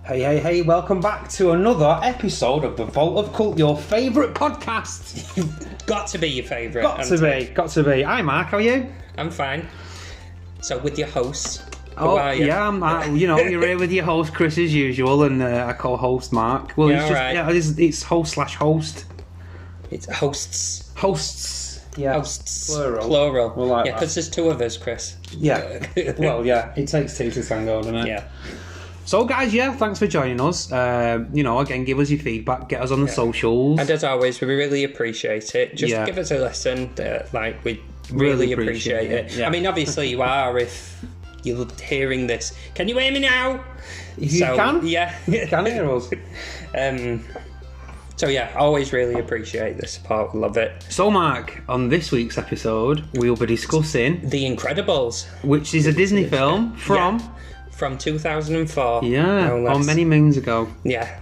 Hey, hey, hey, welcome back to another episode of The Vault of Cult, your favourite podcast. Got to be your favourite. Got to be. Hi, Mark, how are you? I'm fine. So, with your hosts, who Oh, are you? yeah, you're here with your host, Chris, as usual, and I call host Mark. Well, it's host/host. It's hosts. Hosts. Yeah. Hosts. Plural. We'll like yeah, because there's two of us, Chris. Yeah. Well, yeah, it takes two to tango, doesn't it? Yeah. So, guys, thanks for joining us. Again, give us your feedback, get us on the socials. And as always, we really appreciate it. Just give us a listen. We really appreciate it. Yeah. I mean, obviously, you are if you're hearing this. Can you hear me now? You can? Yeah. You can hear us. Always really appreciate the support. Love it. So, Mark, on this week's episode, we'll be discussing The Incredibles, which is a Disney film from 2004. Yeah, on many moons ago. Yeah,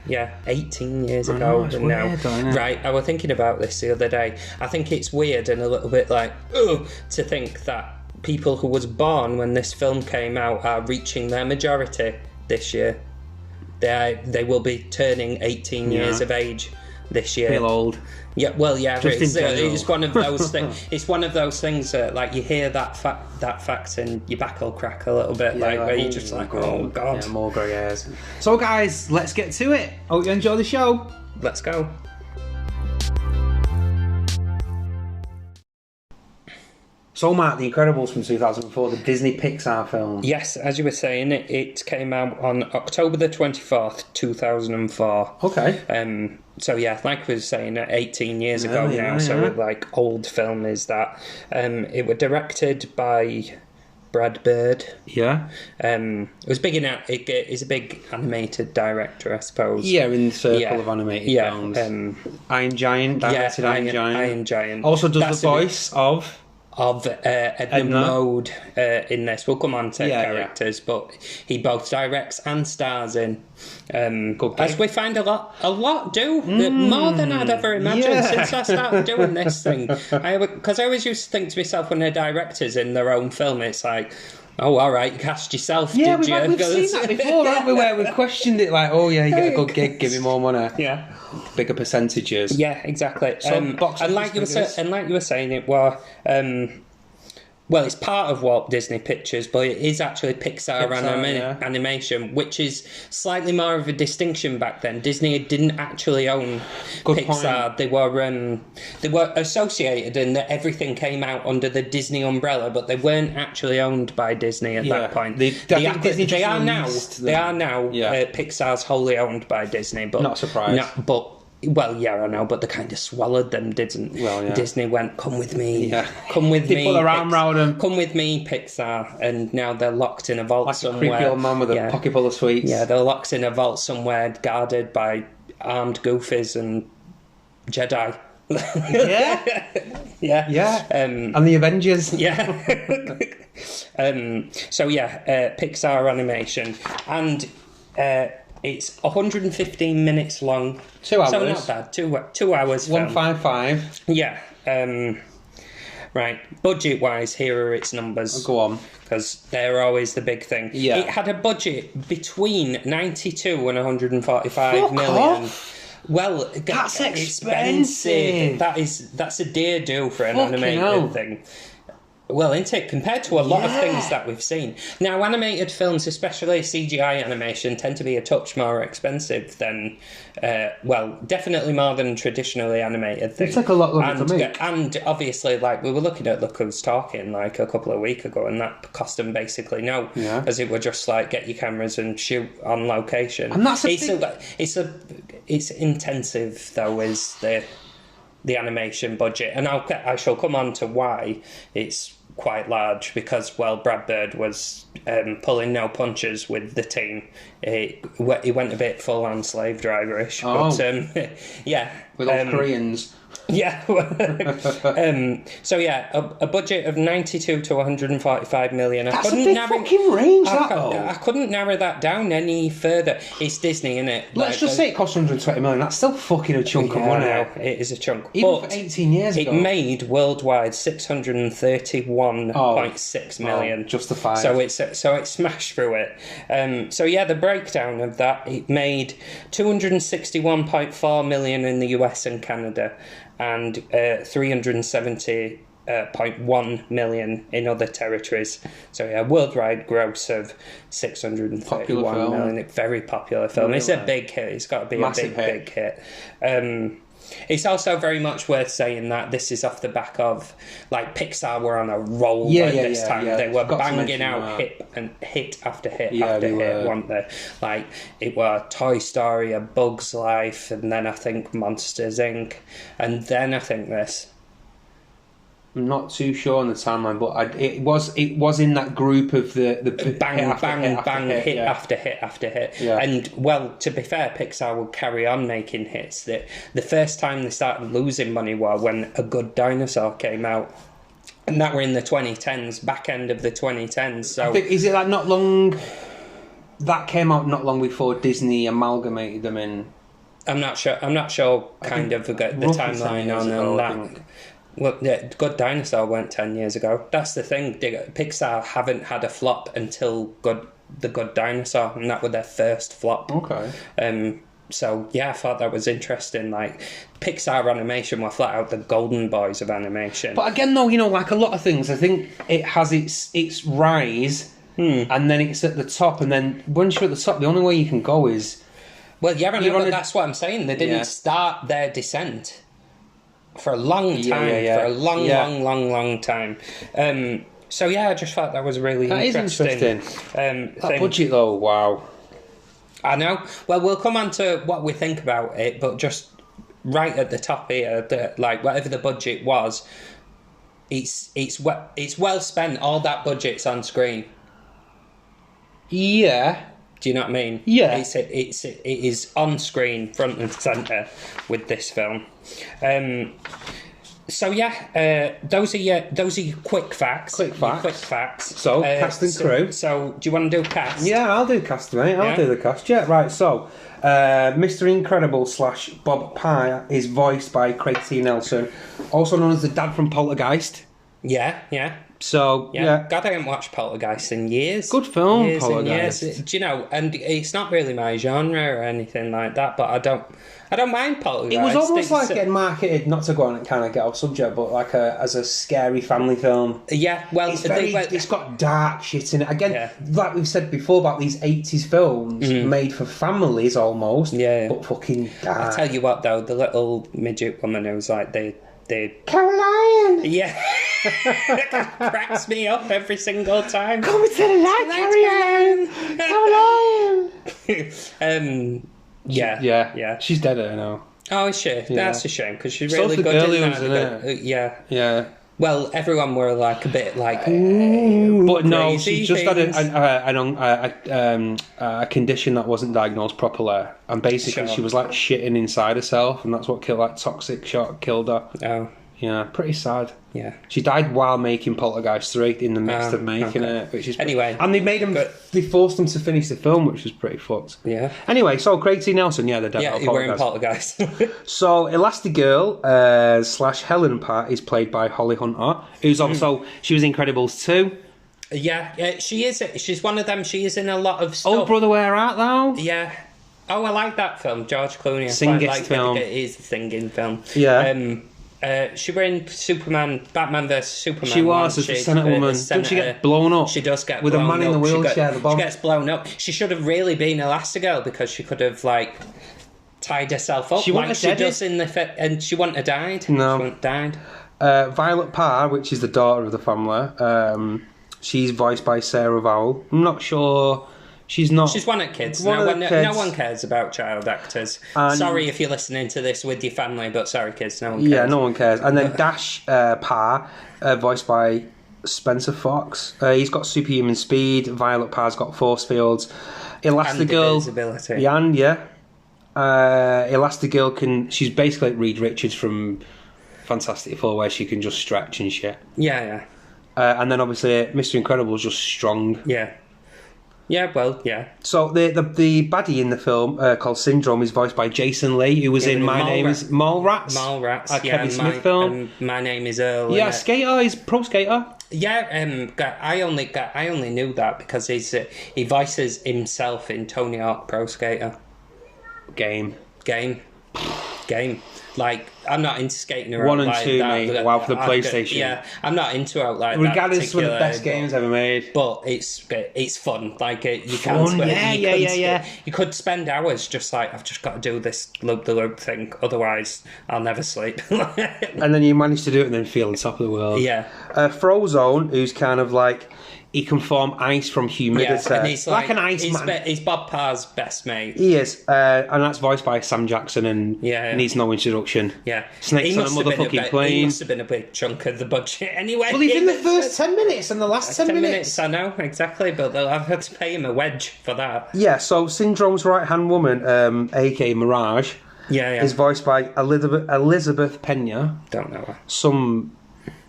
18 years ago. It's now. weird, isn't it? Right, I was thinking about this the other day. I think it's weird and a little bit like, to think that people who was born when this film came out are reaching their majority this year. They will be turning 18 years of age this year. Feel old. Yeah, well, yeah, It's one of those things. It's one of those things that, like, you hear that fact, and your back will crack a little bit, where you're just like, oh god, yeah, more grey hairs. So, guys, let's get to it. Hope you enjoy the show. Let's go. So, Mark, The Incredibles from 2004, the Disney Pixar film. Yes, as you were saying, it came out on October the 24th, 2004. Okay. Like we were saying, 18 years ago now, so like old film is that. It was directed by Brad Bird. Yeah. It was big in he's a big animated director, I suppose. Yeah, in the circle of animated films. Iron Giant, directed Iron Giant. Iron Giant. Also does the voice of Edna Mode in this. We'll come on to characters, but he both directs and stars in. As we find a lot do more than I'd ever imagined since I started doing this thing. Because I always used to think to myself, when they're directors in their own film, it's like, oh, all right, you cast yourself, did you? We've seen that before, haven't we? Where we've questioned it, like, oh yeah, you get a good gig, give me more money. Yeah. Bigger percentages. Yeah, exactly. And like you were saying, it was it's part of Walt Disney Pictures, but it is actually Pixar animation, which is slightly more of a distinction back then. Disney didn't actually own Pixar. Point. They were associated in that everything came out under the Disney umbrella, but they weren't actually owned by Disney at that point. They are now. Pixar's wholly owned by Disney, but not surprised. Well, yeah, I know, but they kind of swallowed them, didn't? Well, yeah. Disney went, come with me, come with me. They put their arm round them. Come with me, Pixar, and now they're locked in a vault somewhere. Like a creepy old man with a pocket full of sweets. Yeah, they're locked in a vault somewhere, guarded by armed goofies and Jedi. Yeah. And the Avengers. Yeah. Pixar animation, and it's 115 minutes long. 2 hours. So not bad. 2 hours. 155. Yeah. Right. Budget-wise, here are its numbers. Go on. Because they're always the big thing. Yeah. It had a budget between 92 and 145 Fuck million. Off. Well, that's expensive. That's a dear do for an animated thing. Well, isn't it? Compared to a lot of things that we've seen. Now, animated films, especially CGI animation, tend to be a touch more expensive than, definitely more than traditionally animated things. It's like a lot longer to make. And obviously, like, we were looking at Look Who's Talking, like, a couple of weeks ago, and that cost them basically no. Yeah. Because it would just, like, get your cameras and shoot on location. And that's It's intensive, though, is the animation budget. And I shall come on to why it's quite large, because Brad Bird was pulling no punches with the team. He went a bit full on slave driverish, but with those Koreans. Yeah. So yeah, a budget of 92 to 145 million. That's a big fucking range, I couldn't narrow that down any further. It's Disney, innit? Let's just say it cost 120 million. That's still fucking a chunk of money. No, it is a chunk. Even for 18 years ago. It made worldwide 631.6 million. Justified. So it smashed through it. So yeah, the breakdown of that, it made 261.4 million in the US and Canada, and 370.1 million in other territories. So yeah, worldwide gross of 631 million. Very popular film. Really? It's a big hit. It's got to be massive a big hit. It's also very much worth saying that this is off the back of, like, Pixar were on a roll at this time. They were banging out hit after hit after hit, weren't they? Like, it were Toy Story, A Bug's Life, and then I think Monsters Inc. And then I think this. I'm not too sure on the timeline, but it was in that group of the bang hit after hit after hit. Yeah. And well, to be fair, Pixar will carry on making hits. The first time they started losing money was when A Good Dinosaur came out, and that were in the 2010s, back end of the 2010s. So I think, is it like not long? That came out not long before Disney amalgamated them in. I'm not sure. Kind of the timeline on that. Well, yeah, Good Dinosaur went 10 years ago. That's the thing. Pixar haven't had a flop until The Good Dinosaur, and that was their first flop. Okay. So, yeah, I thought that was interesting. Like, Pixar animation were flat out the golden boys of animation. But again, though, like a lot of things, I think it has its rise, and then it's at the top, and then once you're at the top, the only way you can go is... Well, yeah, but that's what I'm saying. They didn't start their descent for a long time, for a long time. So yeah, I just thought that was really interesting. That budget though, wow. I know. Well, we'll come on to what we think about it, but just right at the top here, like whatever the budget was, it's well spent. All that budget's on screen. Yeah. Do you know what I mean? Yeah. It is on screen, front and centre, with this film. So yeah, those are your quick facts. Quick facts. So cast and crew. So do you want to do cast? Yeah, I'll do cast, mate. I'll do the cast. Yeah, right. So, Mr. Incredible / Bob Pye is voiced by Craig T. Nelson, also known as the dad from Poltergeist. Yeah. So, yeah. God, I haven't watched Poltergeist in years. Good film, Poltergeist. Do you know, and it's not really my genre or anything like that, but I don't mind Poltergeist. It was almost like getting marketed, not to go on and kind of get off subject, but like as a scary family film. Yeah, well... It's got dark shit in it. Again, like we've said before about these 80s films, made for families almost, but fucking dark. I tell you what, though, the little midget woman who was like, they Caroline! Yeah. Cracks me up every single time. Come to the light, Caroline! Yeah. She's dead, I know. Oh, is she? Yeah. That's a shame, because she's really good in that. Yeah. Well, everyone were like a bit like, but no, she just had a condition that wasn't diagnosed properly, and basically she was like shitting inside herself, and that's what killed. Like toxic shock killed her. Oh, yeah, pretty sad. Yeah, she died while making Poltergeist 3 in the midst of making it, which is anyway. And they made them. They forced them to finish the film, which was pretty fucked. Yeah. Anyway, so Craig T. Nelson, the dad of Poltergeist. Yeah, we're in Poltergeist. So Elastigirl / Helen Parr is played by Holly Hunter, who's also she was in Incredibles 2. Yeah, she is. She's one of them. She is in a lot of stuff. Oh, Brother, Where Art Thou? Yeah. Oh, I like that film. George Clooney. Singing film. It is a singing film. Yeah. She was in Batman vs Superman. She was a Senate woman. Doesn't she get blown up? She does get with blown a man up. In the wheelchair. She gets blown up. She should have really been Elastigirl, because she could have tied herself up. She wouldn't have does in and she wouldn't have died. No, she wouldn't have died. Violet Parr, which is the daughter of the family, she's voiced by Sarah Vowell. I'm not sure. She's not. She's one of kids. No one cares about child actors. Sorry if you're listening to this with your family, but sorry, kids, no one cares. Yeah, no one cares. And then Dash Parr, voiced by Spencer Fox. He's got superhuman speed. Violet Parr's got force fields. Elastigirl. And invisibility. Elastigirl she's basically like Reed Richards from Fantastic Four, where she can just stretch and shit. Yeah. And then obviously Mr. Incredible is just strong. Yeah. Yeah, well, yeah. So the baddie in the film called Syndrome is voiced by Jason Lee, who was in My Name is Mallrats. Mallrats, Kevin Smith film. My Name is Earl. Yeah, skater. He's pro skater. Yeah, I only knew that because he voices himself in Tony Hawk Pro Skater. Game. Like, I'm not into skating around 1 and like 2, that. mate. Wow, for the PlayStation. Yeah, I'm not into it like regardless that. Regardless, one of the best games ever made. But it's fun. Like, you fun, can't. You could spend hours just like, I've just got to do this loop thing. Otherwise, I'll never sleep. And then you manage to do it and then feel on top of the world. Yeah. Frozone, who's kind of like, he can form ice from humidity. Yeah, and he's like an ice man. He's Bob Parr's best mate. He is, and that's voiced by Sam Jackson, and yeah. needs no introduction. Yeah, Snakes on a motherfucking plane. He must have been a big chunk of the budget anyway. Well, he's in the first 10 minutes and the last 10 minutes. I know, exactly, but I've had to pay him a wedge for that. Yeah, so Syndrome's right-hand woman, aka Mirage, is voiced by Elizabeth Pena. Don't know her.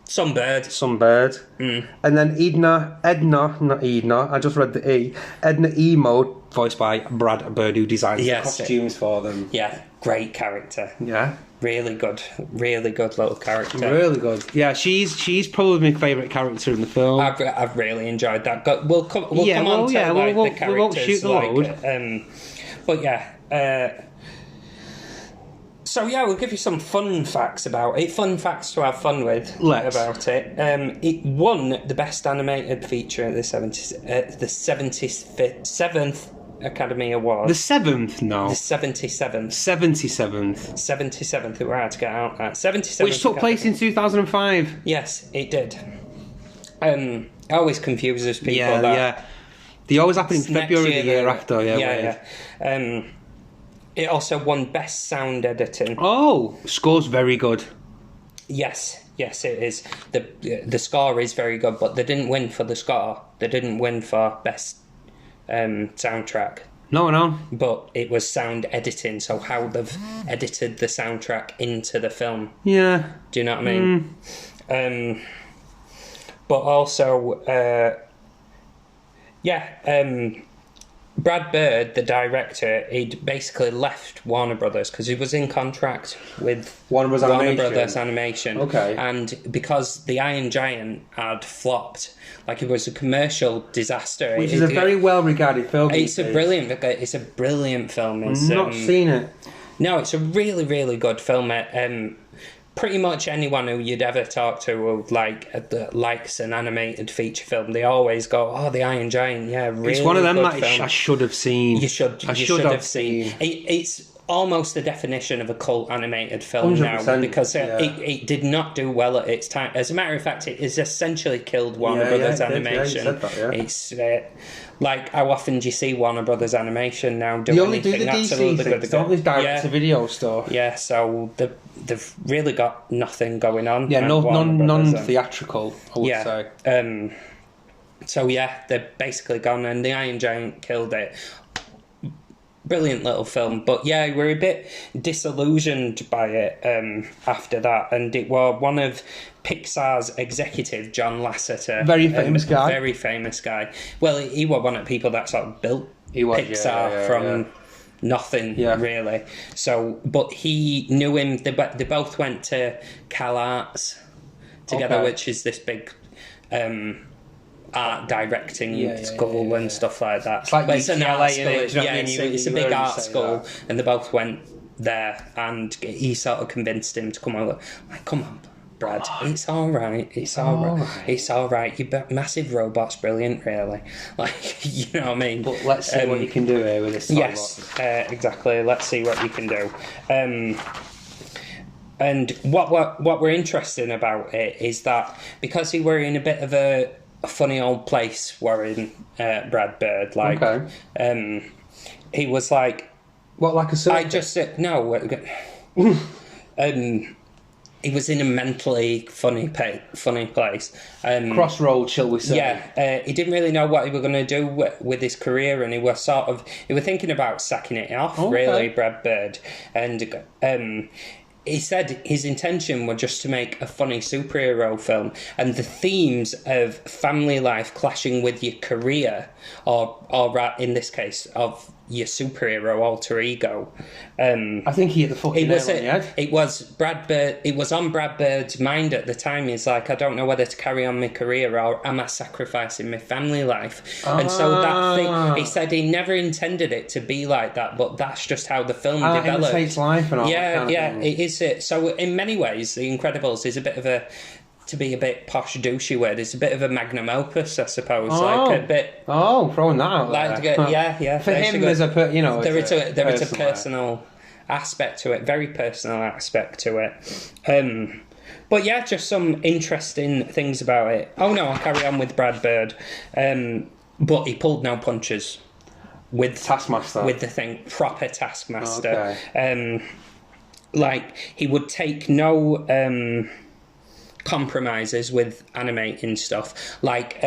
Some bird. Mm. And then I just read the E. Edna Emo, voiced by Brad Bird, who designs the costumes for them. Yeah, great character. Yeah. Really good little character. Really good. Yeah, she's probably my favourite character in the film. I've really enjoyed that. We'll come on to the characters. We won't shoot the load. But yeah. So yeah, we'll give you some fun facts about it. Fun facts to have fun with about it. It won the best animated feature at the 77th Academy Award. The 7th? No. The 77th. 77th. 77th. It were hard to get out at. 77th. Which took place in 2005. Yes, it did. It always confuses people. Yeah. They always happen in February the year after. Yeah. It also won Best Sound Editing. Oh, score's very good. Yes, it is. The score is very good, but they didn't win for the score. They didn't win for Best Soundtrack. No. But it was sound editing, so how they've edited the soundtrack into the film. Yeah. Do you know what I mean? But also, Brad Bird, the director, he'd basically left Warner Brothers because he was in contract with Warner Brothers Animation. Okay. And because The Iron Giant had flopped, like it was a commercial disaster. Which is a very well-regarded film. It's a brilliant film. I've not seen it. No, it's a really, really good film. Pretty much anyone who you'd ever talk to who likes an animated feature film, they always go, "Oh, The Iron Giant, yeah, really." It's one of them that I should have seen. You should have seen. It's almost the definition of a cult animated film 100%, now because it did not do well at its time. As a matter of fact, it has essentially killed Warner Brothers Animation. It's like, how often do you see Warner Brothers Animation now do anything absolutely good? Don't they direct-to-video stuff? Yeah, so they've really got nothing going on. Yeah, non-theatrical, I would say. So yeah, they're basically gone, and The Iron Giant killed it. Brilliant little film, but yeah, we're a bit disillusioned by it after that, and it was one of Pixar's executive, John Lasseter, very famous guy. Well, he was one of the people that sort of built Pixar from nothing, really. So, but he knew him. They both went to CalArts together, which is this big art directing school and stuff like that. It's like it's an art school. It's a big art school, and they both went there, and he sort of convinced him to come over. Like, come on, Brad, it's all right. It's all right. Your massive robot's brilliant, really. Like, you know what I mean? But let's see what you can do here with this. Yes, exactly. Let's see what you can do. And what we're interested about it is that because he were in a bit of a funny old place, wearing Brad Bird, he was like, what, like a circus? I just said no. he was in a mentally funny place. Crossroads, shall we say? Yeah, he didn't really know what he was going to do with his career, and he was thinking about sacking it off. Really, Brad Bird, and he said his intention was just to make a funny superhero film, and the themes of family life clashing with your career, or in this case, of your superhero alter ego. I think he hit the fucking nail on the head. It was Brad Bird. It was on Brad Bird's mind at the time. He's like, I don't know whether to carry on my career or am I sacrificing my family life? And so that thing, he said he never intended it to be like that, but that's just how the film developed. It takes life and all that kind of thing. It is it. So in many ways, The Incredibles is a bit of a, to be a bit posh douchey word, it's a bit of a magnum opus, I suppose. Like a bit. Oh, throwing that out there. Yeah. For him, there's a there is a personal aspect to it, very personal aspect to it. But yeah, just some interesting things about it. Oh no, I'll carry on with Brad Bird. But he pulled no punches with Taskmaster, with the thing, proper Taskmaster. Okay. Like he would take no compromises with animating stuff. Like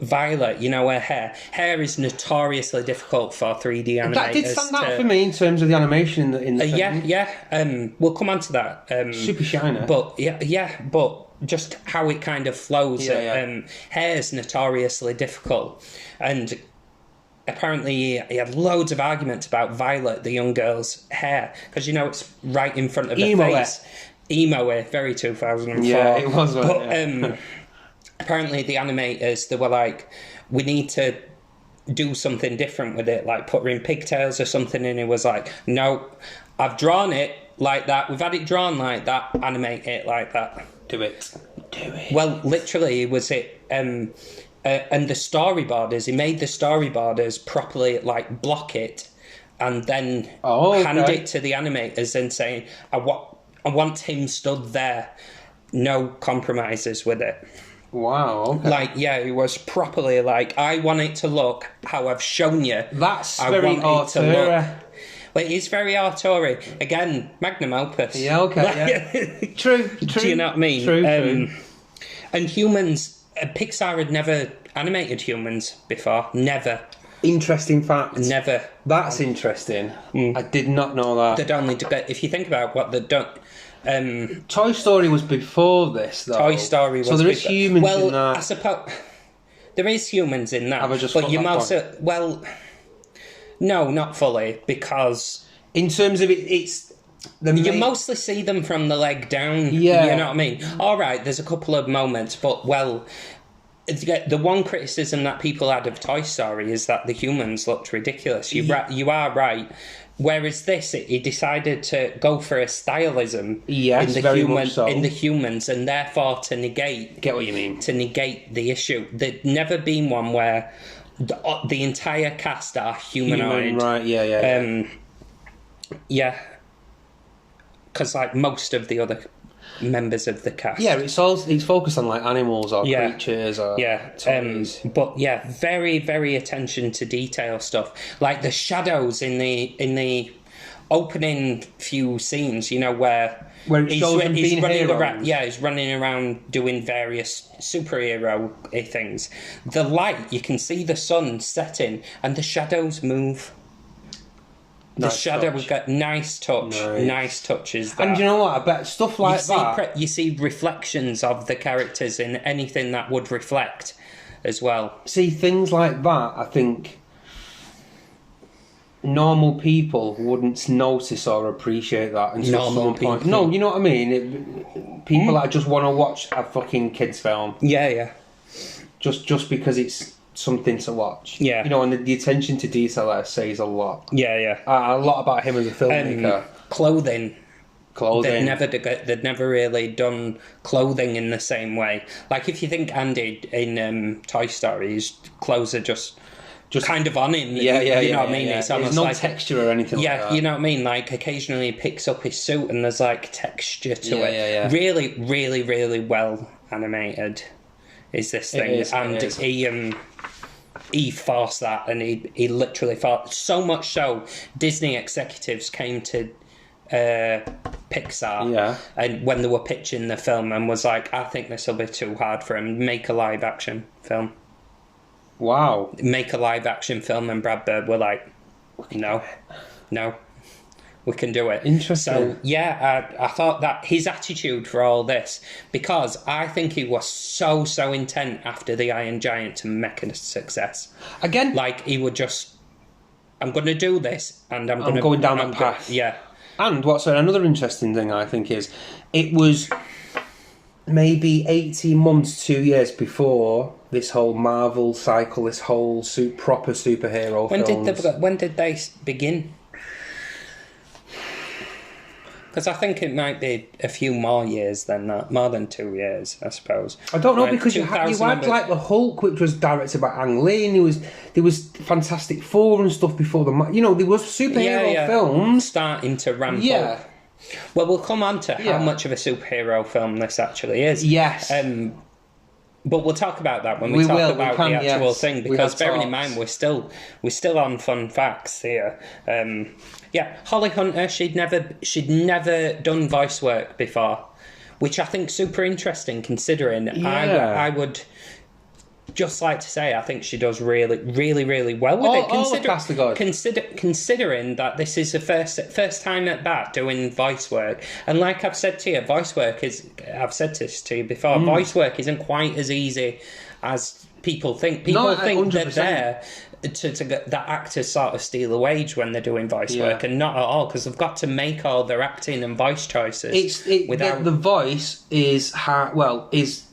Violet, you know, her hair is notoriously difficult for 3D animators. That did stand out for me in terms of the animation in the film. Yeah. We'll come on to that. Super shiny. But but just how it kind of flows. Hair's notoriously difficult, and apparently he had loads of arguments about Violet, the young girl's hair, because, you know, it's right in front of the face. Emo, very 2004. Yeah, it was. But apparently the animators, they were like, we need to do something different with it, like put her in pigtails or something, and it was like, no, I've drawn it like that, we've had it drawn like that, animate it like that. Do it. Well, literally, it was it. And the storyboarders, he made the storyboarders properly, like, block it and then hand it to the animators and saying, I want him stood there, no compromises with it. Wow, okay. Like, yeah, it was properly like, I want it to look how I've shown you. That's very auteur. Well, it is very auteur. Again, magnum opus. Yeah, okay, yeah. True. Do you know what I mean? True. And humans, Pixar had never animated humans before. Never. Interesting fact. Never. That's interesting. I did not know that. They'd only, if you think about what they've done... Toy Story was before this, though. Toy Story was so there is humans in that. Well, I suppose... There is humans in that. Have I just but you also... Well, no, not fully, because... In terms of it's... You mostly see them from the leg down. Yeah. You know what I mean? All right, there's a couple of moments, but, well... The one criticism that people had of Toy Story is that the humans looked ridiculous. You are right. Whereas this, he decided to go for a stylism in the humans, and therefore to negate... Get what you mean. To negate the issue. There'd never been one where the entire cast are humanoid. Right, yeah. Yeah. Because, like, most of the other members of the cast. Yeah, it's focused on, like, animals or creatures or toys. But yeah, very, very attention to detail stuff. Like the shadows in the opening few scenes, you know, where he's running around. Yeah, he's running around doing various superhero things. The light, you can see the sun setting, and the shadows move. The shadow, we've got nice touches there. And you know what? I bet stuff like that... You see reflections of the characters in anything that would reflect as well. See, things like that, I think normal people wouldn't notice or appreciate that until some point. No, you know what I mean? People that just want to watch a fucking kids' film. Yeah. Just because it's something to watch. Yeah. You know, and the attention to detail there says a lot. Yeah. A lot about him as a filmmaker. Clothing. They'd never really done clothing in the same way. Like, if you think Andy in Toy Story, his clothes are just kind of on him. Yeah. You know what I mean? Yeah. It's There's no texture or anything like that. Yeah, you know what I mean? Like, occasionally he picks up his suit and there's, like, texture to it. Yeah. Really, really, really well animated is this thing. He forced that, and he literally forced... So much so, Disney executives came to Pixar Pixar. Yeah. And when they were pitching the film, and was like, I think this will be too hard for him. Make a live action film. Wow. Make a live action film, and Brad Bird were like, no, we can do it. Interesting. So yeah, I thought that his attitude for all this, because I think he was so intent after the Iron Giant to make a success. Again, like he would just, I'm going to do this, and I'm going down that path. Yeah. And what's another interesting thing I think is, it was maybe 18 months, 2 years before this whole Marvel cycle, this whole proper superhero films. When did they begin? Because I think it might be a few more years than that, more than 2 years, I suppose. I don't know, because you had like the Hulk, which was directed by Ang Lee, and there was Fantastic Four and stuff before there was superhero films starting to ramp up. Well, we'll come on to how much of a superhero film this actually is. Yes. But we'll talk about that when we talk about the actual thing, because bearing in mind we're still on fun facts here. Holly Hunter, she'd never done voice work before, which I think super interesting considering. I would just like to say I think she does really, really, really well with it. Considering that this is the first time at bat doing voice work, and like I've said to you, I've said this to you before, voice work isn't quite as easy as people think. People think 100%. They're there to get that actors sort of steal a wage when they're doing voice work, and not at all, because they've got to make all their acting and voice choices. The voice is is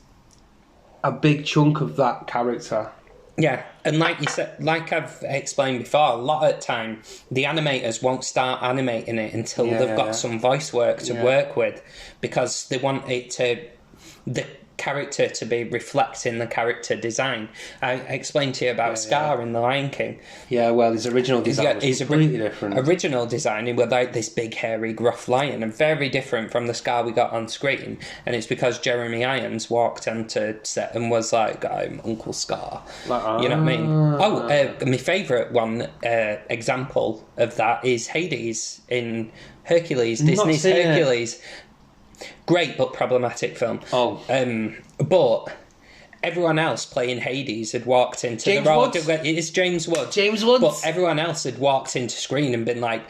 a big chunk of that character. Yeah, and like you said, like I've explained before, a lot of the time the animators won't start animating it until they've got some voice work to work with, because they want the character to be reflecting the character design. I explained to you about Scar in The Lion King. Yeah, well, his original design was completely different. Original design, he was like this big, hairy, gruff lion, and very different from the Scar we got on screen. And it's because Jeremy Irons walked onto set and was like, I'm Uncle Scar. You know what I mean? My favourite one example of that is Hades in Hercules, Disney's Hercules. Great but problematic film. But everyone else playing Hades had walked into the role. It is James Woods. But everyone else had walked into screen and been like,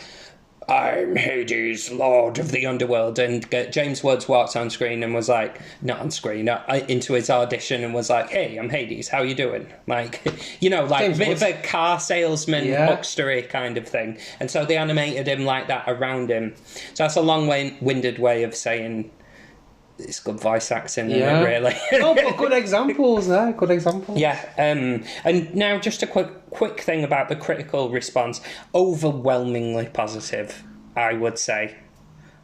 I'm Hades, Lord of the Underworld. And James Woods walked on screen and was like, not on screen, into his audition and was like, hey, I'm Hades, how you doing? Like, a bit of a car salesman, huckstery kind of thing. And so they animated him like that around him. So that's a long-winded way of saying it's good voice acting, isn't it, really? But good examples there, good examples. Yeah, and now just a quick thing about the critical response. Overwhelmingly positive, I would say.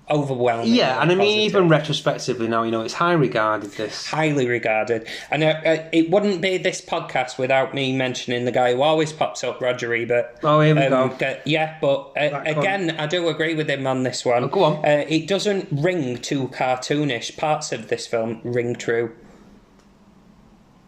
Overwhelmingly and I mean, positive. even retrospectively now, it's highly regarded. And it wouldn't be this podcast without me mentioning the guy who always pops up, Roger Ebert. Oh, here we go. But again, I do agree with him on this one. Go on. It doesn't ring too cartoonish. Parts of this film ring true.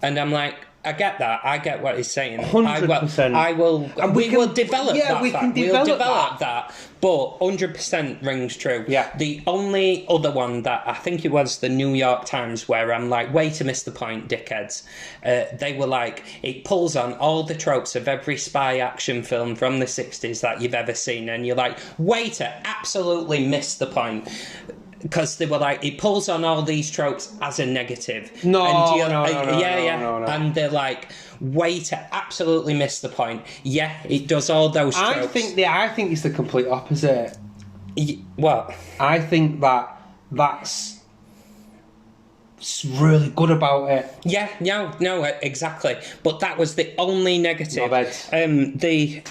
And I'm like, I get that. I get what he's saying. 100%. We will develop that. We'll develop that. But 100% rings true. Yeah. The only other one that I think it was the New York Times, where I'm like, way to miss the point, dickheads. They were like, it pulls on all the tropes of every spy action film from the 60s that you've ever seen. And you're like, way to absolutely miss the point. Because they were like, it pulls on all these tropes as a negative. No. And they're like, way to absolutely miss the point. Yeah, it does all those tropes. I think it's the complete opposite. What? I think that's really good about it. Yeah, no, exactly. But that was the only negative. The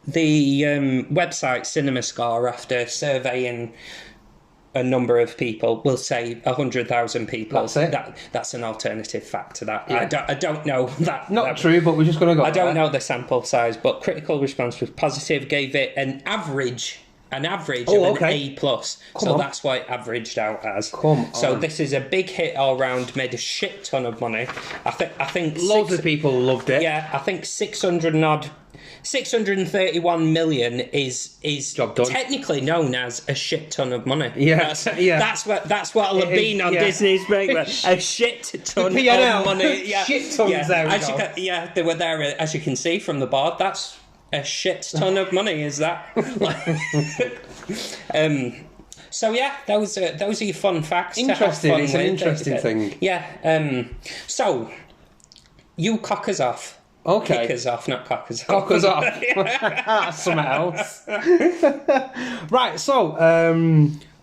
website CinemaScore, after surveying a number of people, will say 100,000 people. That's it. That's an alternative fact to that. Yeah. I don't know that. Not true, but we're just going to go. I don't know the sample size, but critical response was positive. Gave it an average of an A+. That's why it averaged out as. So this is a big hit all round. Made a shit ton of money. I think loads of people loved it. Yeah, I think 600 and odd 631 million is technically known as a shit ton of money. Yeah, that's what'll have been on Disney's breakdown. A shit ton of money. Yeah, shit tons. Yeah, they were there, as you can see from the board. That's a shit ton of money. Is that? So yeah, those are your fun facts. Interesting. It's an interesting thing. Yeah. So you cock us off. Okay. Kickers off, not cockers off. Cockers off. That's something else. Right, so...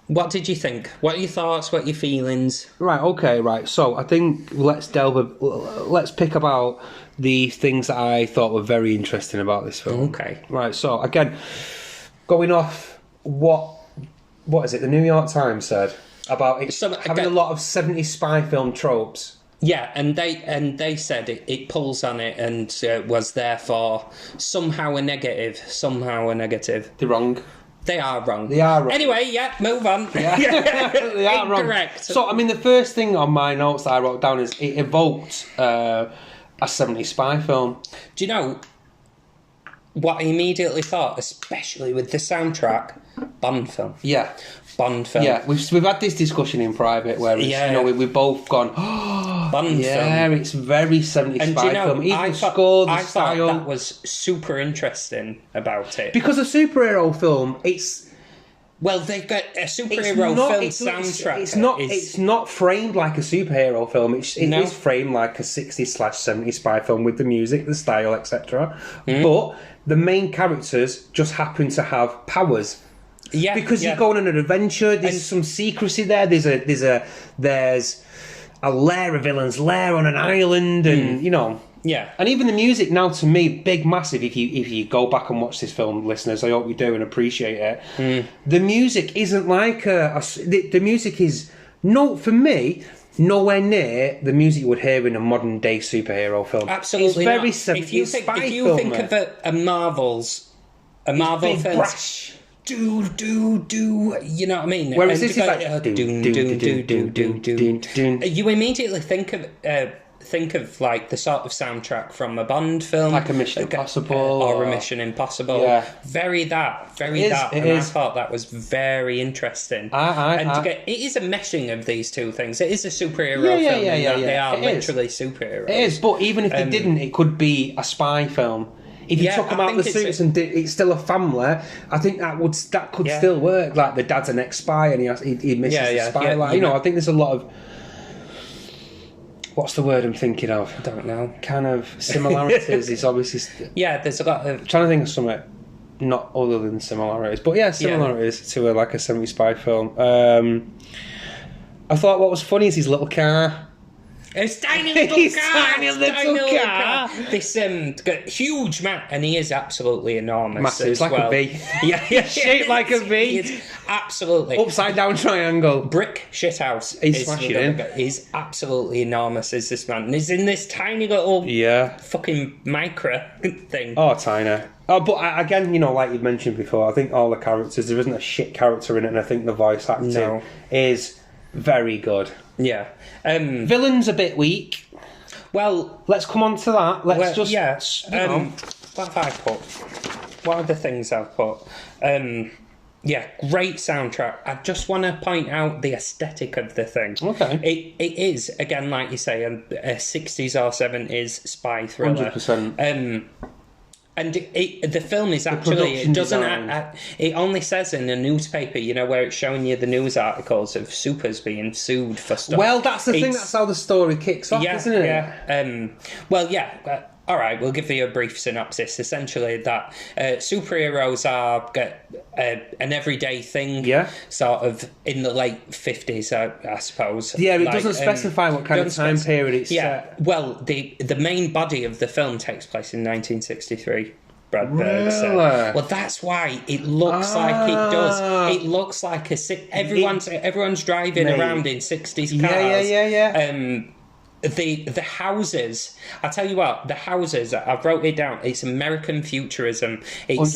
what did you think? What are your thoughts? What are your feelings? Right, okay, right. So I think let's pick about the things that I thought were very interesting about this film. Okay. Right, so again, going off what is it, the New York Times said about it having a lot of 70s spy film tropes. Yeah, and they said it pulls on it and was therefore somehow a negative. They're wrong. They are wrong. Anyway, yeah, move on. Yeah. They are Incorrect. Wrong. So, I mean, the first thing on my notes that I wrote down is it evoked a 70s spy film. Do you know what I immediately thought, especially with the soundtrack? Bond film. Yeah. Bond film. Yeah, we've had this discussion in private where it's, we've both gone, Bond film. Yeah, it's very 70s spy film. Even I the score, the I style. thought that was super interesting about it. Because a superhero film, it's... Well, they've got a superhero film soundtrack. It's not framed like a superhero film. It is framed like a 60s/70s spy film with the music, the style, etc. But the main characters just happen to have powers. Yeah, because you're going on an adventure. There's some secrecy there. There's a lair, a villain's lair on an island, and you know. Yeah, and even the music now, to me, big, massive. If you go back and watch this film, listeners, I hope you do and appreciate it. The music isn't like the music is for me, nowhere near the music you would hear in a modern day superhero film. Absolutely, it's very 70s spy film. If you think of a Marvel film. Brash. Do, you know what I mean? Whereas this is like you immediately think of like the sort of soundtrack from a Bond film, like a Mission Impossible, or a Mission Impossible. Yeah. Very that. I thought that was very interesting. It is a meshing of these two things. It is a superhero film. Yeah. They are literally superheroes. It is, but even if they didn't, it could be a spy film. If you took them out of the suits and it's still a family, I think that could still work. Like the dad's an ex-spy and he misses the spy line. I think there's a lot of... What's the word I'm thinking of? I don't know. Kind of similarities is obviously... there's a lot of... I'm trying to think of something not other than similarities. But similarities to a 70s spy film. I thought what was funny is his little car. It's tiny little car. This got huge man, and he is absolutely enormous. Massive, it's like a V. Shaped like a V. It's absolutely upside down triangle. Brick shithouse. He's smashing in. He's absolutely enormous. Is this man? And he's in this tiny little fucking micro thing. Oh, tiny. Oh, but again, like you've mentioned before, I think all the characters, there isn't a shit character in it, and I think the voice acting is very good. Yeah. Villain's a bit weak. Well, let's come on to that. What have I put? What are the things I've put? Great soundtrack. I just want to point out the aesthetic of the thing. Okay. It is, again, like you say, a 60s or 70s spy thriller. 100%. And the film is actually, it doesn't, it only says in the newspaper, where it's showing you the news articles of supers being sued for stuff. Well, that's the thing, that's how the story kicks off, isn't it? Yeah. All right, we'll give you a brief synopsis. Essentially, that superheroes are an everyday thing, sort of in the late 50s, I suppose. Yeah, it doesn't specify what kind of time period it's set. Well, the main body of the film takes place in 1963. Brad Bird said. Well, that's why it looks like it does. It looks like everyone's driving around in 60s cars. Yeah. The houses, I tell you what, the houses, I wrote it down, it's American futurism. It's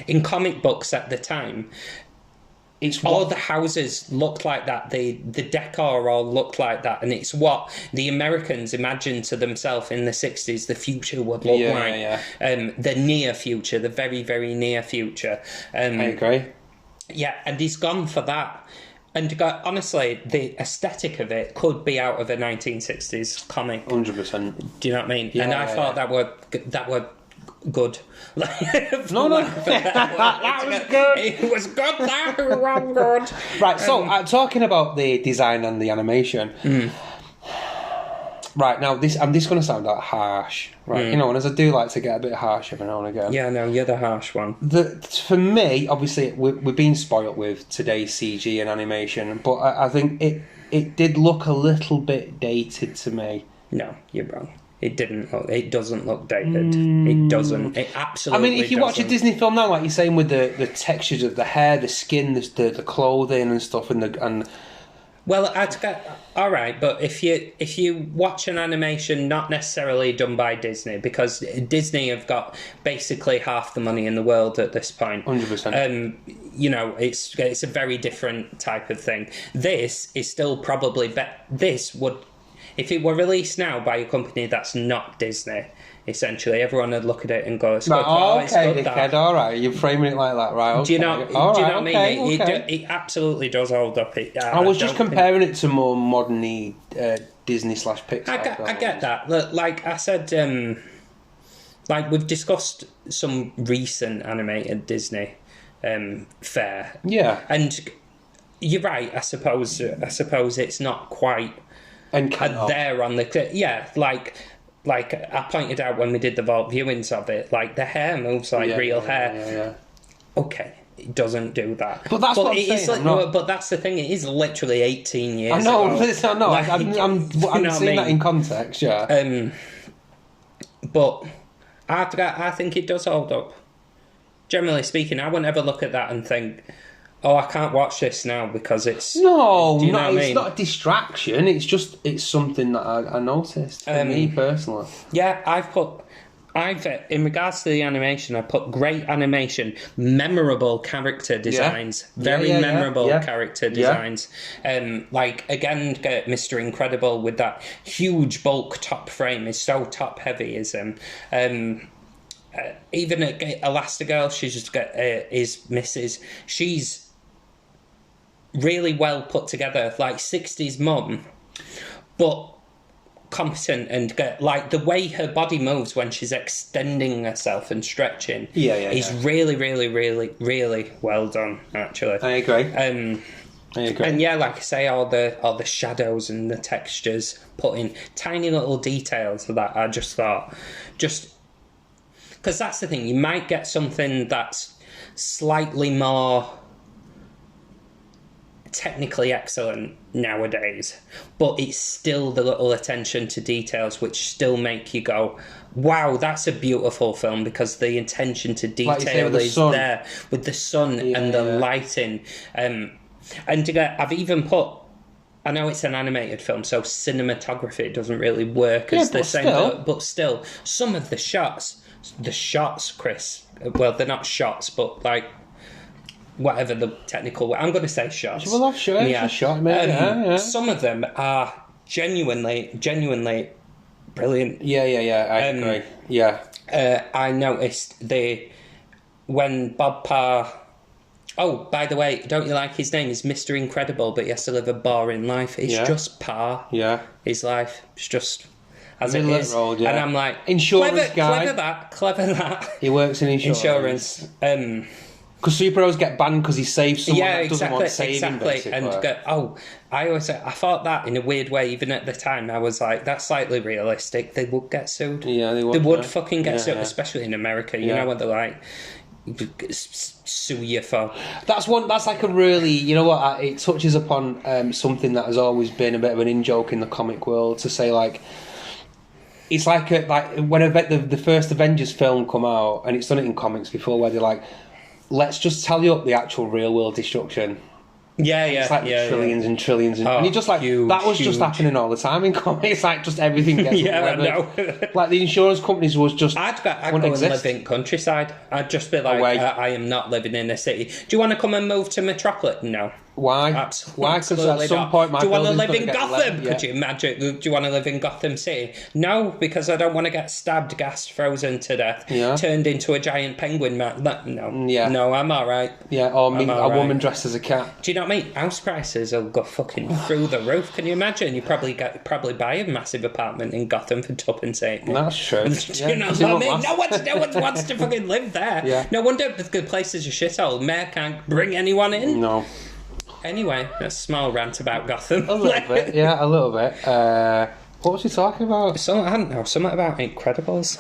in comic books at the time. it's all the houses look like that. The decor all looked like that, and it's what the Americans imagined to themselves in the 60s the future would look like. The near future, the very, very near future. I agree. Yeah, and he's gone for that. And honestly, the aesthetic of it could be out of a 1960s comic. 100%. Do you know what I mean? Yeah, and I thought that were good. No. That was good. It was good. That was good. Right, so talking about the design and the animation. Right, now this going to sound like harsh, right? You know, and as I do like to get a bit harsh every now and again. Yeah, no, you're the harsh one. For me, obviously, we're being spoilt with today's CG and animation, but I think it did look a little bit dated to me. No, you're wrong. It didn't look. It doesn't look dated. It doesn't. It absolutely. I mean, if you watch a Disney film now, like you're saying, with the textures of the hair, the skin, the clothing and stuff, and well, all right, but if you watch an animation not necessarily done by Disney, because Disney have got basically half the money in the world at this point. 100%. You know, it's a very different type of thing. This is still probably this would, if it were released now by a company that's not Disney, essentially, everyone would look at it and go, it's good. It's good, dickhead, all right. You're framing it like that, right? Okay. Do you know what I mean? It absolutely does hold up. I was just comparing it to more modern Disney/Pixar. I get that. Look, like I said, like we've discussed some recent animated Disney fare. Yeah. And you're right, I suppose it's not quite there on the... Yeah, like I pointed out when we did the vault viewings of it, like the hair moves like real hair. Yeah. Okay, it doesn't do that. But that's what I'm saying. But that's the thing. It is literally 18 years. I know. Ago. I know. Like, I'm seeing that in context. Yeah. But I think it does hold up. Generally speaking, I wouldn't ever look at that and think, oh, I can't watch this now because it's... No, it's not a distraction. It's something that I noticed for me personally. Yeah, I've in regards to the animation, I put great animation, memorable character designs, very memorable character designs. Like again, Mr. Incredible with that huge bulk top frame is so top heavy. Even at Elastigirl, she's just is Mrs. She's really well put together, like 60s mum, but competent and like the way her body moves when she's extending herself and stretching is really, really, really, really well done. Actually, I agree. And yeah, like I say, all the shadows and the textures, putting tiny little details that I just thought, because that's the thing, you might get something that's slightly more technically excellent nowadays, but it's still the little attention to details which still make you go, wow, that's a beautiful film, because the attention to detail is there with the sun and the lighting. And I've even put, I know it's an animated film, so cinematography doesn't really work as the same, but still, some of the shots, Chris, well, they're not shots, but like, whatever the technical way, I'm going to say shots. Well, I've shot, shot, mate. Some of them are genuinely brilliant. Yeah, I agree. Yeah. I noticed when Bob Parr... Oh, by the way, don't you like his name? He's Mr. Incredible, but he has to live a boring life. It's just Parr. Yeah. His life. It's just... as it is. Rolled, and I'm like... Insurance guy. Clever that. He works in insurance. Because superheroes get banned because he saves someone that doesn't want saving, basically. And I thought that in a weird way, even at the time, I was like, that's slightly realistic. They would get sued. Yeah, they would. They would fucking get sued, especially in America. You know what they're like? Sue you for... That's like a really... You know what? It touches upon something that has always been a bit of an in-joke in the comic world, to say, like... It's like when the first Avengers film come out, and it's done it in comics before, where they're like, let's just tally up the actual real world destruction It's like trillions and trillions, and you're just like, that was just happening all the time in comics. Like, just everything gets I know. Like, the insurance companies was just. I'd go and live in countryside. I'd just be like, I am not living in a city. Do you want to come and move to Metropolis? No. Why? Why? Because at some point, do you want to live in Gotham? Could you imagine? Do you want to live in Gotham City? No, because I don't want to get stabbed, gassed, frozen to death, turned into a giant penguin. No, no, I'm all right. Yeah, or a woman dressed as a cat. Do you know what I mean? House prices will go fucking through the roof. Can you imagine? You probably buy a massive apartment in Gotham for £2.80. That's true. Do you know what I mean? No one wants to fucking live there. Yeah. No wonder the place is a shithole. Mayor can't bring anyone in. No. Anyway, a small rant about Gotham. A little bit, a little bit. What was he talking about? I don't know, something about Incredibles.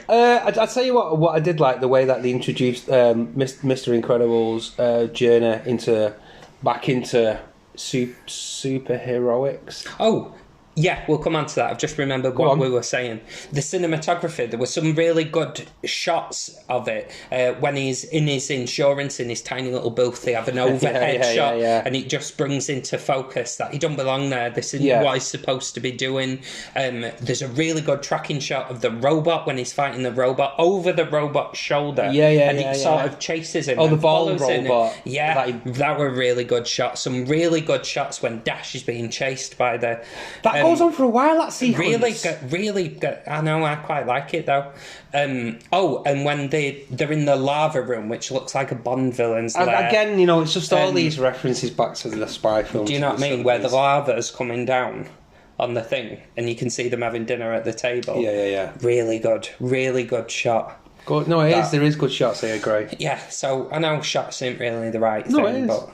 I'd tell you what I did like, the way that they introduced Mr. Incredible's journey back into superheroics. Oh, yeah, we'll come on to that. I've just remembered what we were saying. The cinematography, there were some really good shots of it. When he's in his insurance, in his tiny little booth, they have an overhead shot, and it just brings into focus that he don't belong there. This isn't what he's supposed to be doing. There's a really good tracking shot of the robot when he's fighting the robot over the robot's shoulder. And it sort of chases him. Oh, the ball robot. That were really good shots. Some really good shots when Dash is being chased by the... That goes on for a while, that sequence. Really good. I know, I quite like it, though. And when they're in the lava room, which looks like a Bond villain's lair. Again, it's just all these references back to the spy films. Do you know what I mean? Where the lava's coming down on the thing, and you can see them having dinner at the table. Yeah. Really good shot. Good. No, it is. There is good shots. I agree. Yeah. So I know shots ain't really the right thing, but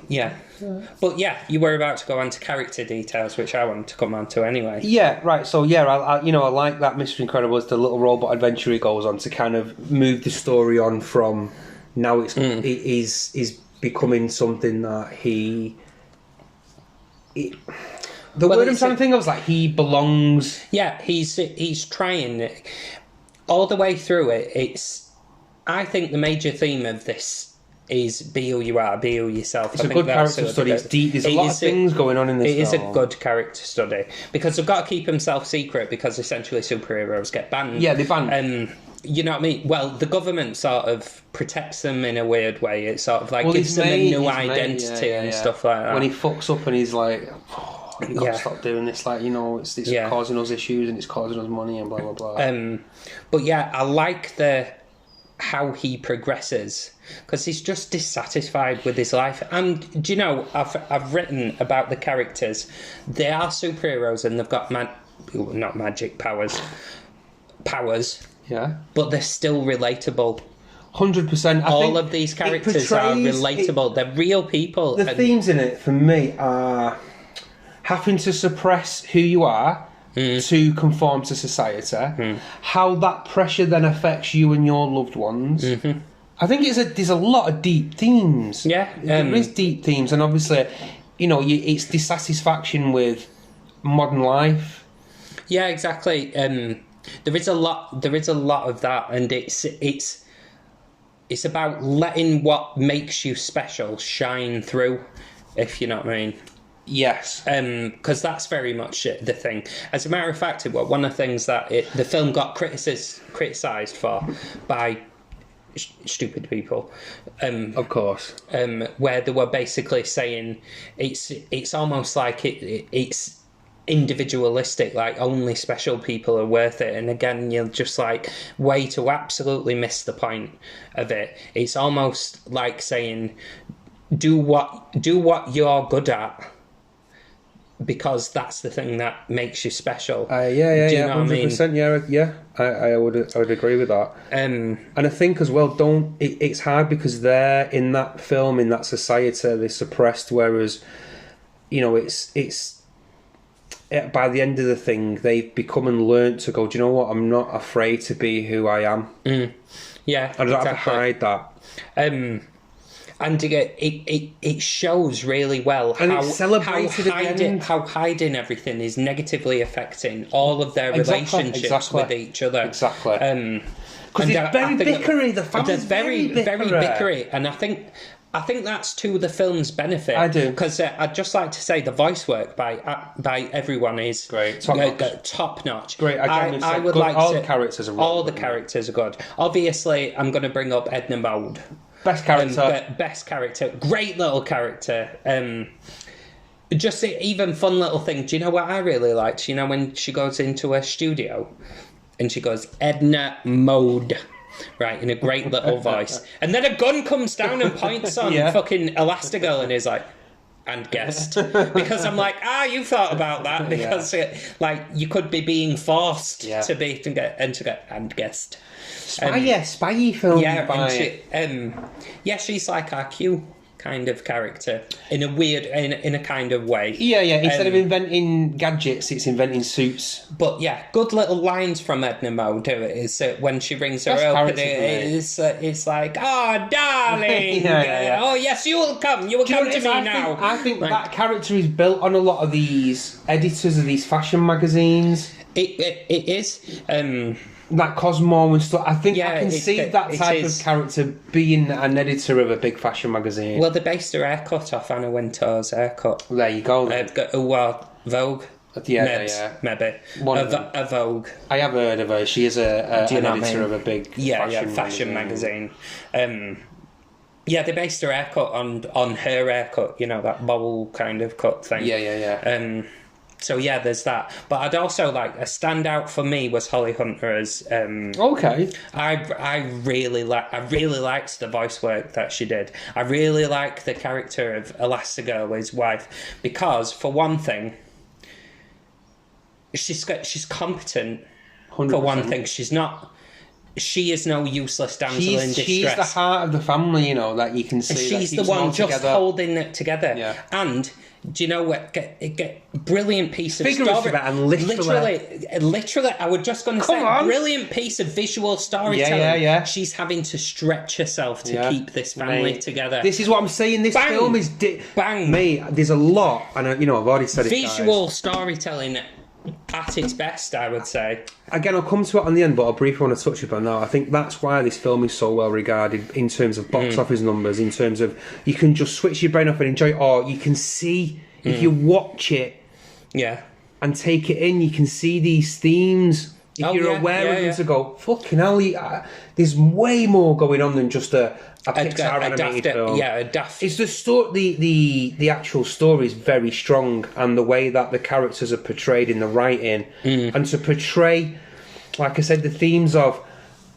But you were about to go on to character details, which I wanted to come on to anyway. Yeah. Right. So I like that Mr. Incredible is the little robot adventure he goes on to kind of move the story on from now. It is becoming something that the word I'm trying to think of is like he belongs. Yeah. He's trying all the way through it. I think the major theme of this is be who you are, be who yourself. It's a good character study. It's deep. There's a lot of things going on in this film. It is a good character study because they've got to keep themselves secret because essentially superheroes get banned. Yeah, they ban. You know what I mean? Well, the government sort of protects them in a weird way. It sort of like gives them a new identity and stuff like that. When he fucks up and he's like... You've got to stop doing this, it's causing us issues and it's causing us money and blah blah blah. But I like how he progresses because he's just dissatisfied with his life. And do you know, I've written about the characters. They are superheroes and they've got not magic powers, but they're still relatable. 100%. All of these characters are relatable. They're real people. The themes in it for me are having to suppress who you are to conform to society, how that pressure then affects you and your loved ones. I think there's a lot of deep themes. Yeah, there is deep themes, and obviously, it's dissatisfaction with modern life. Yeah, exactly. There is a lot of that, and it's about letting what makes you special shine through, if you know what I mean. Yes. Because that's very much the thing. As a matter of fact, one of the things that the film got criticised for by stupid people. Of course. Where they were basically saying it's almost like it's individualistic, like only special people are worth it. And again, you're just like, way to absolutely miss the point of it. It's almost like saying, do what you're good at, because that's the thing that makes you special. Do you know 100%. I would agree with that. And I think as well, it's hard because they're in that film, in that society, they're suppressed. Whereas, it's by the end of the thing, they've become and learnt to go, do you know what? I'm not afraid to be who I am. Yeah, I don't have to hide that. And it shows really well how hiding everything is negatively affecting all of their relationships with each other. Exactly. Because it's very bickery. The family's very bickery, and I think I think that's to the film's benefit. I do. Because I'd just like to say the voice work by everyone is great. Top notch. Great. I would like all the characters are really all the characters are good. Obviously, I'm going to bring up Edna Mode. Best character. Best character. Great little character. Just even fun little thing. Do you know what I really liked? You know when she goes into a studio and she goes, Edna Mode. Right, in a great little voice. And then a gun comes down and points on fucking Elastigirl and is like, and guest. Because I'm like, you thought about that. Because, you could be being forced to be, and guest. Spy film. She's like our Q kind of character in a weird, in a kind of way. Yeah. Instead of inventing gadgets, it's inventing suits. But good little lines from Edna Mode is when she rings her up. It's like, oh, darling. Oh, yes, you will come. You will come to me now. I think that character is built on a lot of these editors of these fashion magazines. It is. Like Cosmo and stuff. I think I can see that type of character being an editor of a big fashion magazine. Well, they based her haircut off Anna Wintour's haircut. There you go. Vogue. Maybe. A Vogue. I have heard of her. She is an editor of a big fashion magazine. They based her haircut on her haircut. You know, that bowl kind of cut thing. Yeah. So there's that. But I'd also like a standout for me was Holly Hunter as. Okay. I really liked the voice work that she did. I really like the character of Elastigirl, his wife, because for one thing, she's competent. 100%. For one thing, she is no useless damsel in distress. She's the heart of the family, that you can see. She's the one just holding it together. Yeah. And do you know what? Get brilliant piece of story. And literally, I was just going to say, brilliant piece of visual storytelling. Yeah. She's having to stretch herself to keep this family together. This is what I'm saying. This film is bang. Mate, there's a lot, and I've already said it. Visual storytelling at its best, I would say. Again, I'll come to it on the end, but I briefly want to touch upon now. I think that's why this film is so well regarded in terms of box office numbers, in terms of you can just switch your brain off and enjoy it, or you can see, if you watch it and take it in, you can see these themes. If you're aware of them, to go, fucking hell, there's way more going on than just a Pixar animated film. Yeah, a daft. It's the story. The actual story is very strong, and the way that the characters are portrayed in the writing, and to portray, like I said, the themes of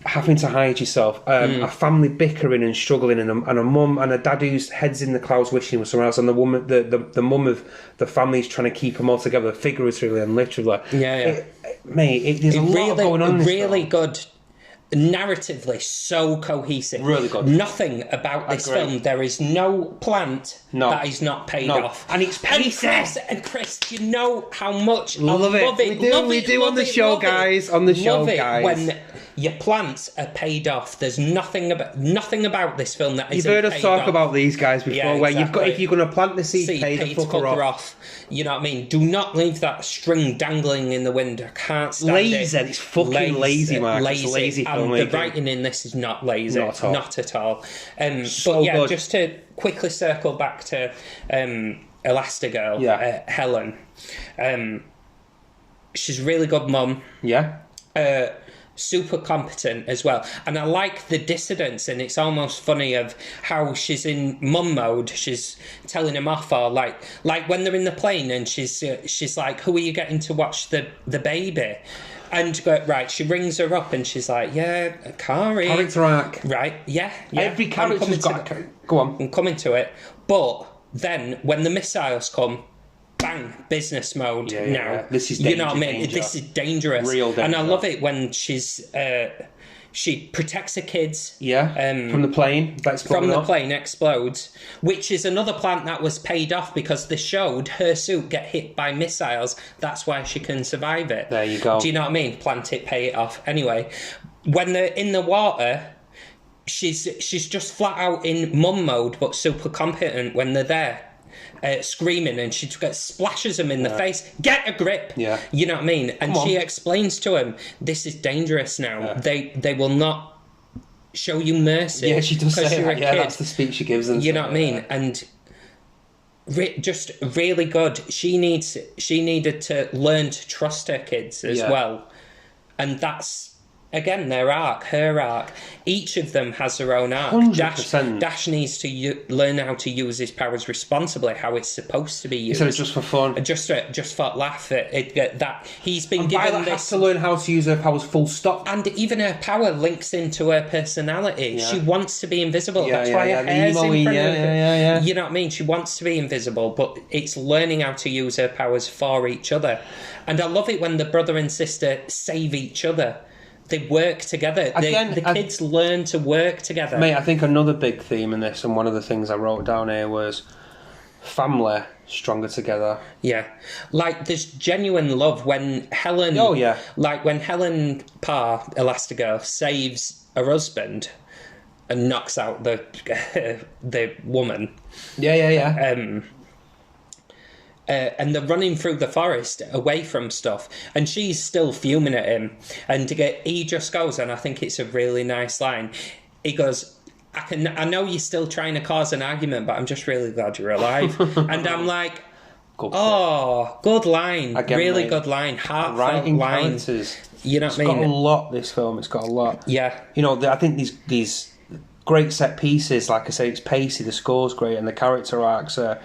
having to hide yourself, a family bickering and struggling, and a mum and a dad whose head's in the clouds wishing with someone else, and the woman, the mum of the family is trying to keep them all together, figuratively and literally. There's a lot going on. Really good. Narratively so cohesive. Really good. Nothing about this film. There is no plant that is not paid off. And it's pacey. And Chris, you know how much love I love it. We do on the show, guys. On the show, guys. When your plants are paid off. There's nothing about this film that isn't paid off. You've heard us talk about these guys before, where you've got, if you're going to plant the seed, pay the fucker off. You know what I mean? Do not leave that string dangling in the wind. I can't stand it. It's fucking lazy, Mark. Lazy. And the writing in this is not lazy. Not at all. Good. Just to quickly circle back to Elastigirl, Helen. She's a really good mum. Yeah. Super competent as well, and I like the dissidence, and it's almost funny of how she's in mum mode. She's telling him off, or like when they're in the plane, and she's like, "Who are you getting to watch the baby?" And she rings her up, and she's like, "Yeah, Kari." Character arc, right? Yeah. Every character's got. Go on. I'm coming to it, but then when the missiles come. Bang, business mode now. Yeah. This is danger, you know what I mean? danger. This is dangerous. Real danger. And I love it when she protects her kids. From the plane. Plane explodes, which is another plant that was paid off because they showed her suit get hit by missiles. That's why she can survive it. There you go. Do you know what I mean? Plant it, pay it off. Anyway, when they're in the water, she's just flat out in mum mode, but super competent when they're there. Screaming, and she splashes him in the face. Get a grip. Yeah. You know what I mean? And she explains to him, this is dangerous now. They will not show you mercy. Yeah, she does say you're that. a Yeah, kid. that's the speech she gives them. You know what I mean? And just really good. She needed to learn to trust her kids as well. And that's, again, her arc. Each of them has their own arc. 100%. Dash needs to learn how to use his powers responsibly, how it's supposed to be used. Instead of just for fun. And just for laugh. That he's been and given Violet this... has to learn how to use her powers full stop. And even her power links into her personality. Yeah. She wants to be invisible. That's why her hair's in front of her. You know what I mean? She wants to be invisible, but it's learning how to use her powers for each other. And I love it when the brother and sister save each other. They work together. The kids learn to work together. Mate, I think another big theme in this, and one of the things I wrote down here was family stronger together. Yeah. Like, there's genuine love when Helen... Oh, yeah. Like, when Helen Parr, Elastigirl, saves her husband and knocks out the woman. Yeah. And they're running through the forest away from stuff, and she's still fuming at him. And he just goes, and I think it's a really nice line. He goes, I know you're still trying to cause an argument, but I'm just really glad you're alive. And I'm like, good line. Again, really good line. Heartfelt line. Characters. You know what I mean? It's got a lot, this film. It's got a lot. Yeah. You know, I think these great set pieces, like I say, it's pacey, the score's great, and the character arcs are...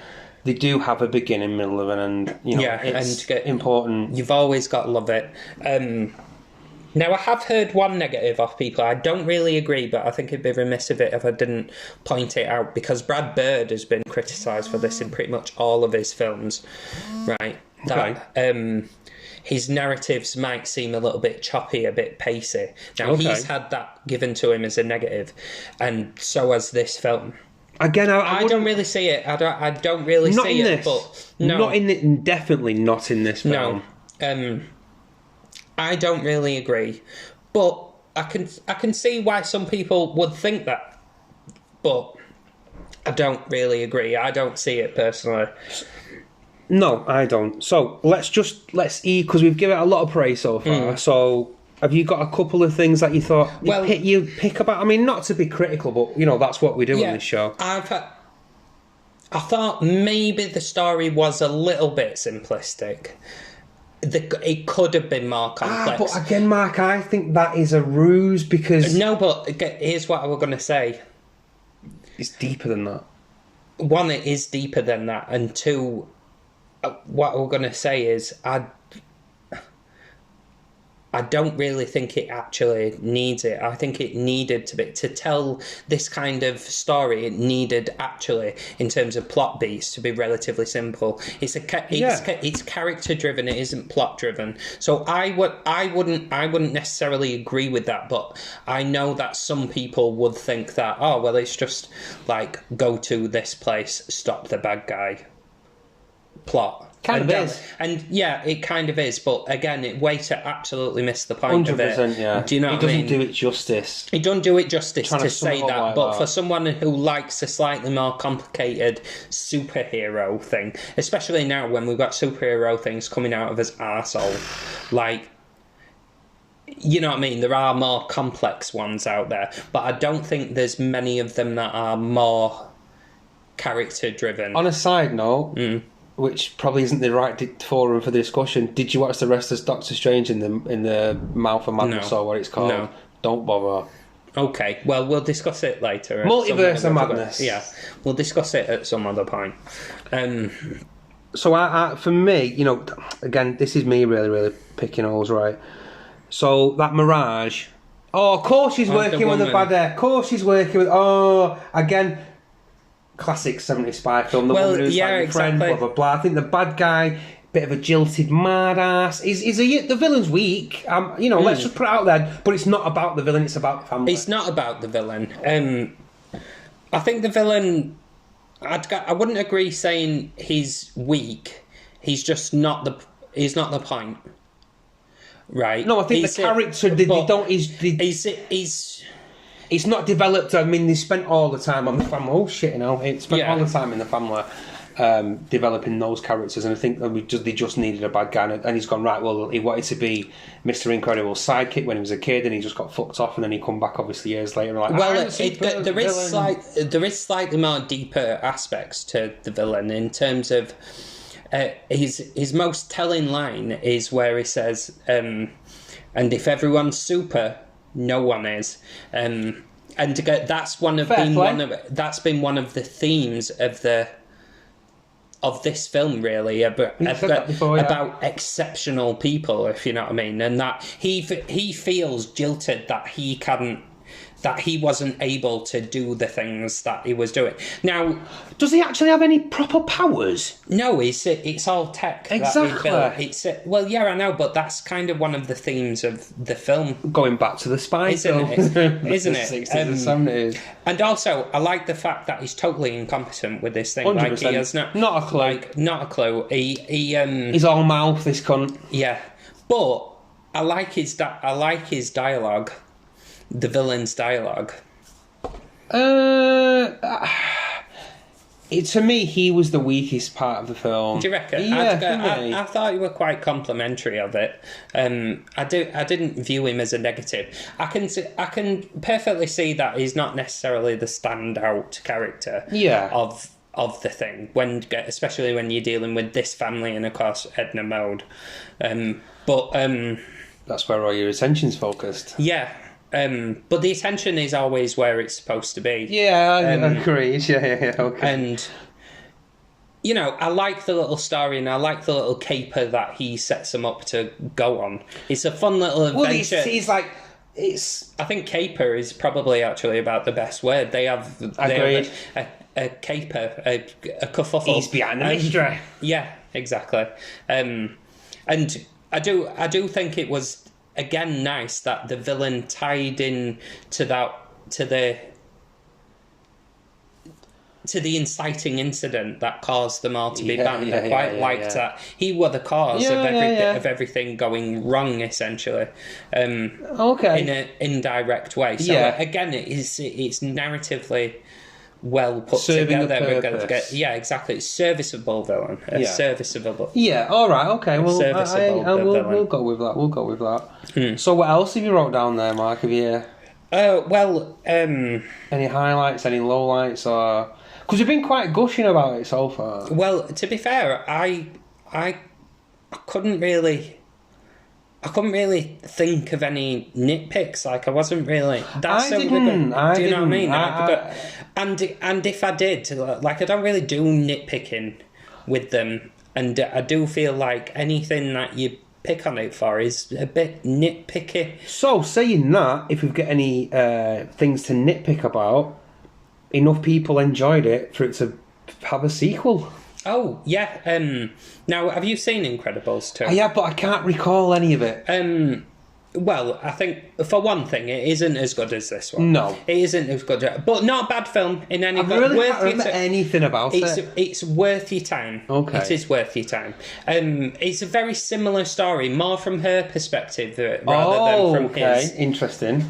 They do have a beginning, middle, of an end. You know, it's important. You've always got to love it. Now, I have heard one negative off people. I don't really agree, but I think it'd be remiss of it if I didn't point it out, because Brad Bird has been criticised for this in pretty much all of his films, right? That his narratives might seem a little bit choppy, a bit pacey. Now, he's had that given to him as a negative, and so has this film. Again, I don't really see it. I don't really see it. But no, not in it. Definitely not in this film. No, I don't really agree. But I can see why some people would think that. But I don't really agree. I don't see it personally. No, I don't. So let's because we've given it a lot of praise so far. So. Have you got a couple of things that you thought you pick about? I mean, not to be critical, but you know that's what we do on this show. I thought maybe the story was a little bit simplistic. It could have been more complex. But again, Mark, I think that is a ruse because but here's what I was going to say. It's deeper than that. One, it is deeper than that, and two, what we're going to say is I don't really think it actually needs it. I think it needed to tell this kind of story. It needed actually, in terms of plot beats, to be relatively simple. It's character driven. It isn't plot driven. So I wouldn't necessarily agree with that. But I know that some people would think that it's just like go to this place, stop the bad guy. Plot. Kind of is. And yeah, it kind of is, but again, Waiter absolutely missed the point of it. 100%, yeah. Do you know what I mean? He doesn't do it justice. He doesn't do it justice to say that, like but that. for someone who likes a slightly more complicated superhero thing, especially now when we've got superhero things coming out of his arsehole, like, you know what I mean? There are more complex ones out there, but I don't think there's many of them that are more character-driven. On a side note... which probably isn't the right forum for the discussion. Did you watch the rest of Doctor Strange in the Mouth of Madness or what it's called? No. Don't bother. Okay, well, we'll discuss it later. Multiverse of Madness. Yeah, we'll discuss it at some other point. So, I for me, you know, again, this is me really, really picking holes, right? So, that Mirage... Oh, of course she's working with the bad hair. Of course she's working with... Oh, again... Classic 70s spy film. The woman who's like your friend, blah blah blah. I think the bad guy, bit of a jilted mad ass. The villain's weak. Let's just put it out there. But it's not about the villain. It's about the family. It's not about the villain. I think the villain. I wouldn't agree saying he's weak. He's just not the. He's not the point. Right. No, I think the character. It's not developed. I mean, they spent all the time on the family. Oh shit! They spent all the time in the family. developing those characters, and I think that they just needed a bad guy, and he's gone, right, well, he wanted to be Mr. Incredible's sidekick when he was a kid, and he just got fucked off, and then he come back obviously years later. Like, there is slightly more deeper aspects to the villain in terms of his most telling line is where he says, and if everyone's super, no one is. And that's been one of the themes of this film, really, about exceptional people, if you know what I mean, and that he feels jilted that he wasn't able to do the things that he was doing. Now, does he actually have any proper powers? No, it's all tech. Exactly. Well, yeah, I know, but that's kind of one of the themes of the film. Going back to the spy film. Isn't it? 60s and 70s. And also, I like the fact that he's totally incompetent with this thing. 100%. Like, he has not a clue. Not a clue. He's all mouth, this cunt. Yeah. But I like his dialogue. The villain's dialogue. To me, he was the weakest part of the film. Do you reckon? Yeah, I thought you were quite complimentary of it. I didn't view him as a negative. I can perfectly see that he's not necessarily the standout character. Yeah. Of the thing, especially when you're dealing with this family and of course Edna Mode. That's where all your attention's focused. Yeah. But the attention is always where it's supposed to be. Yeah, I agree. Yeah, okay. And, you know, I like the little story and I like the little caper that he sets them up to go on. It's a fun little adventure. Well, he's like... I think caper is probably actually about the best word. They have a caper, a kerfuffle. He's behind the mystery. Yeah, exactly. And I do think it was... Again, nice that the villain tied in to the inciting incident that caused them all to be banned. I quite liked that he was the cause of everything going wrong, essentially. In an indirect way. So again, it's narratively well put together. Yeah, exactly. It's serviceable villain. Serviceable. Yeah. All right. Okay. Well, we'll go with that. We'll go with that. So, what else have you wrote down there, Mark? Have you? Any highlights? Any lowlights? Or because you've been quite gushing about it so far. Well, to be fair, I couldn't really think of any nitpicks. Like, I wasn't really. Do you know what I mean? And if I did, like, I don't really do nitpicking with them, and I do feel like anything that you pick on it for is a bit nitpicky. So, saying that, if we've got any things to nitpick about, enough people enjoyed it for it to have a sequel. Oh, yeah. Now, have you seen Incredibles 2? Yeah, but I can't recall any of it. Well, I think, for one thing, it isn't as good as this one. No. It isn't as good, but not a bad film in any way. I really can't remember anything about it. It's worth your time. Okay. It is worth your time. It's a very similar story, more from her perspective rather than from his. Interesting.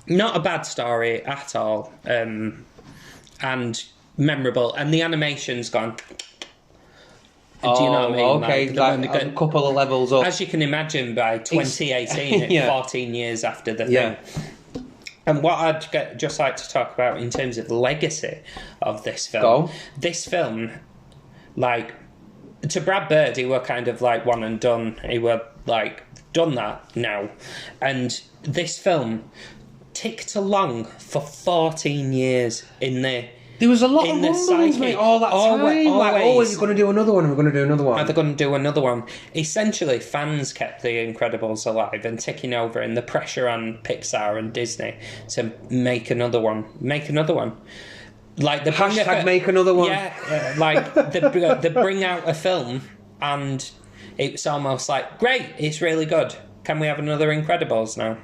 Not a bad story at all. And memorable. And the animation's gone... Do you know what I mean? Okay, like a couple of levels up. As you can imagine, by 2018, yeah. 14 years after the thing. And what I'd just like to talk about in terms of the legacy of this film. This film, like, to Brad Bird, he were kind of like one and done. He were like, done that now. And this film ticked along for 14 years in the... There was a lot of rumblings, mate, all that time. Always. We're going to do another one, we're going to do another one. Are they going to do another one? Essentially, fans kept The Incredibles alive and ticking over, and the pressure on Pixar and Disney to make another one. Make another one. Like the hashtag make another one. Yeah, like they bring out a film, and it's almost like, great, it's really good. Can we have another Incredibles now?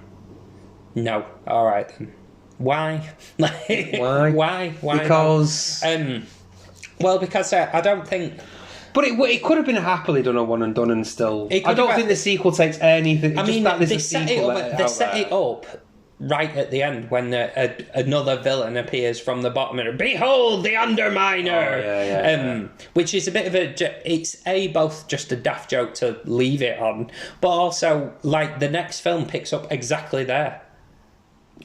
No. All right, then. Why? Why? Because... well, because I don't think... But it could have been happily done a one and done and still... I don't think the sequel takes anything... I mean, they set it up right at the end when another villain appears from the bottom and behold the Underminer, which is a bit of it's both just a daft joke to leave it on, but also like the next film picks up exactly there,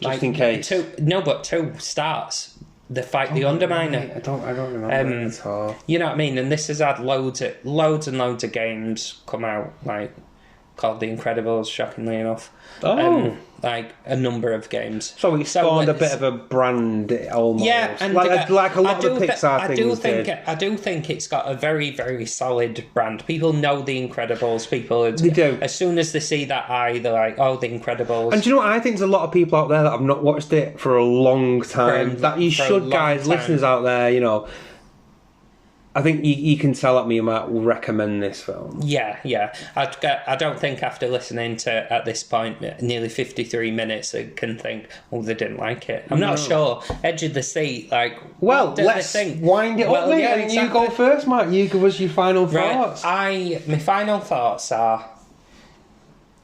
just in case. Two starts. The fight, the Underminer. Right. I don't remember at all. You know what I mean? And this has had loads and loads of games come out, like called The Incredibles, shockingly enough. Like a number of games. So it spawned a bit of a brand almost. Yeah, and like a lot of the Pixar things did. I do think it's got a very, very solid brand. People know The Incredibles. They do. As soon as they see that eye, they're like, oh, The Incredibles. And do you know what? I think there's a lot of people out there that have not watched it for a long time. That you should, guys, listeners out there, you know. I think you can tell that me and Matt will recommend this film. Yeah. I don't think after listening to, at this point, nearly 53 minutes, I can think, oh, they didn't like it. I'm not sure. Edge of the seat, like, well, let's wind it up, mate. Yeah, exactly. You go first, Matt. You give us your final thoughts. My final thoughts are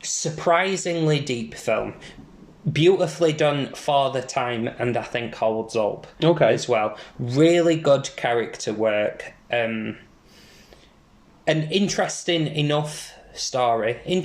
surprisingly deep film. Beautifully done for the time, and I think holds up as well. Really good character work. An interesting enough story in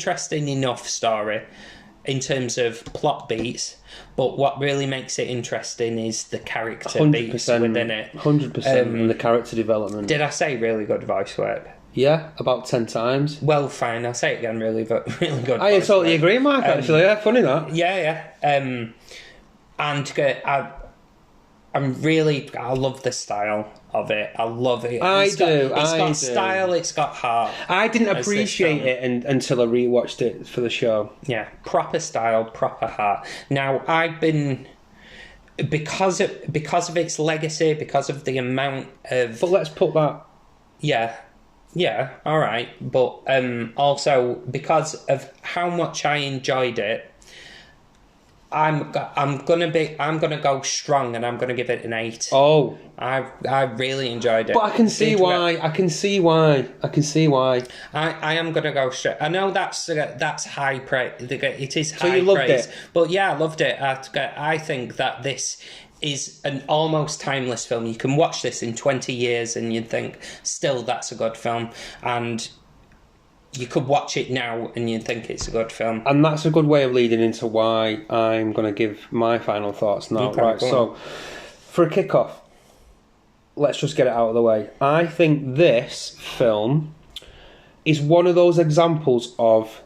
terms of plot beats, but what really makes it interesting is the character beats within it. 100%, and the character development. Did I say really good voice work? Yeah, about 10 times. Well, fine, I'll say it again, really good. I totally agree, Mark, actually. Yeah, funny that. Yeah. And I love the style of it. I love it. It's got style, it's got heart. I didn't appreciate it until I rewatched it for the show. Yeah, proper style, proper heart. Now, I've been... Because of its legacy, because of the amount of... But let's put that... Yeah, all right. But also, because of how much I enjoyed it, I'm gonna go strong, and I'm gonna give it an 8. Oh, I really enjoyed it. But I can see why. I am gonna go straight. I know that's high praise. It is high praise. So you loved it? But yeah, I loved it. I think that this is an almost timeless film. You can watch this in 20 years and you'd think, still, that's a good film. And you could watch it now and you'd think it's a good film. And that's a good way of leading into why I'm going to give my final thoughts now. Okay, right, so for a kick-off, let's just get it out of the way. I think this film is one of those examples of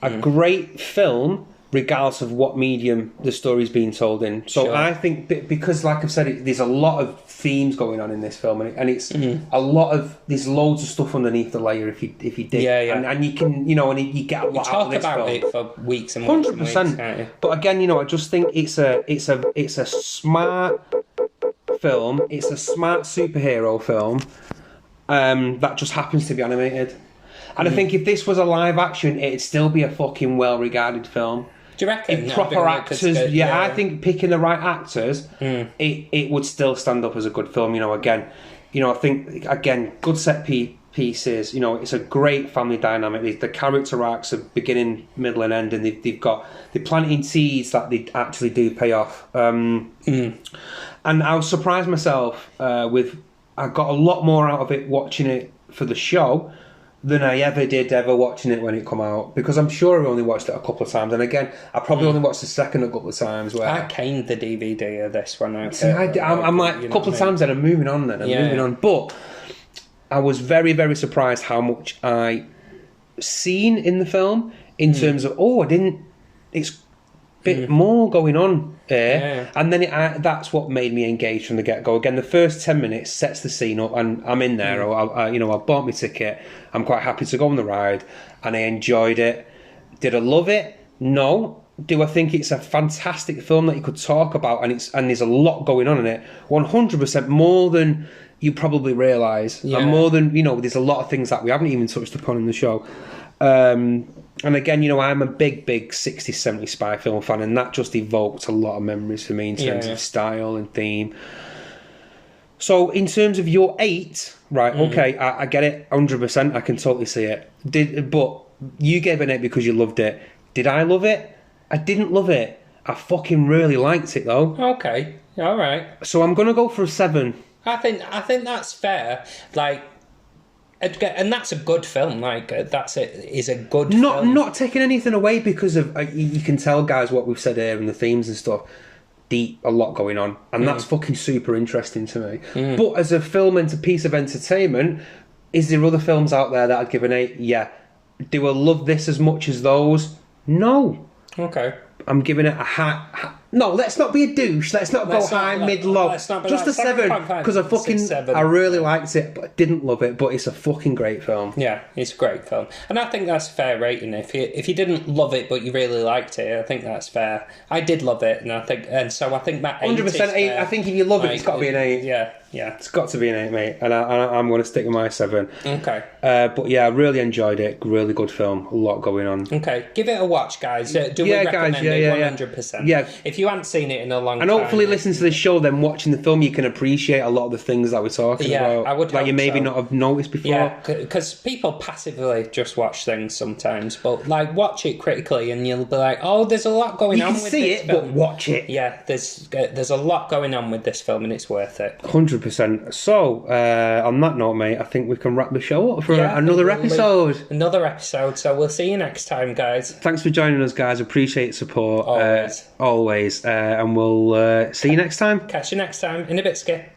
a great film regardless of what medium the story's being told in. So sure. I think because, like I've said, there's a lot of themes going on in this film, and it's a lot of, there's loads of stuff underneath the layer if you dig. Yeah. And you can, you know, and you get a lot out of this film. You talk about it for weeks and weeks 100%. And weeks. But again, you know, I just think it's a smart film. It's a smart superhero film that just happens to be animated. And I think if this was a live action, it'd still be a fucking well-regarded film. Do you reckon? Proper actors, yeah, I think picking the right actors, it would still stand up as a good film. You know, again, I think good set pieces. You know, it's a great family dynamic. The character arcs are beginning, middle, and end, and they're planting seeds that they actually do pay off. And I was surprised myself with. I got a lot more out of it watching it for the show than I ever watching it when it come out, because I'm sure I only watched it a couple of times, and again I probably only watched the second a couple of times. Where I caned the DVD of this one. I'm like a couple of times, then I'm moving on. But I was very, very surprised how much I seen in the film in terms of it's bit more going on there, and then that's what made me engage from the get-go. Again, the first 10 minutes sets the scene up, and I'm in there. I bought my ticket. I'm quite happy to go on the ride, and I enjoyed it. Did I love it? No. Do I think it's a fantastic film that you could talk about, and there's a lot going on in it? 100% more than you probably realise, and more than there's a lot of things that we haven't even touched upon in the show. And again, I'm a big 60s, 70s spy film fan, and that just evoked a lot of memories for me in terms of style and theme. So in terms of your 8, right, okay, I get it, 100%, I can totally see it. But you gave an 8 because you loved it. Did I love it? I didn't love it. I fucking really liked it though. Okay, all right. So I'm gonna go for a 7. I think that's fair. Like, and that's a good film. Like, that's it. Is a good film. Not taking anything away because of you can tell, guys, what we've said here and the themes and stuff. Deep, a lot going on, and that's fucking super interesting to me. But as a film and a piece of entertainment, is there other films out there that I'd give an 8? Yeah. Do I love this as much as those? No. Okay. I'm giving it a high. No, let's not be a douche. Let's not go high, mid, low. Just a 7 because I really liked it, but I didn't love it. But it's a fucking great film. Yeah, it's a great film, and I think that's a fair rating. If you didn't love it but you really liked it, I think that's fair. I did love it, and so I think that 100% 8. I think if you love it, it's got to be an 8. Yeah, it's got to be an 8, mate. And I'm going to stick with my 7. Okay. But yeah, I really enjoyed it. Really good film. A lot going on. Okay, give it a watch, guys. Do we recommend it? 100%. Yeah. If you haven't seen it in a long time, and hopefully listen to this show, then watching the film, you can appreciate a lot of the things that we're talking about. I would like you maybe not have noticed before. Yeah, because people passively just watch things sometimes, but like watch it critically, and you'll be like, "Oh, there's a lot going on with this film." You can see it, but watch it. Yeah, there's a lot going on with this film, and it's worth it. 100%. So, on that note, mate, I think we can wrap the show up for another episode. So we'll see you next time, guys. Thanks for joining us, guys. Appreciate support. Always. And we'll see you next time. Catch you next time in a bit, Skip.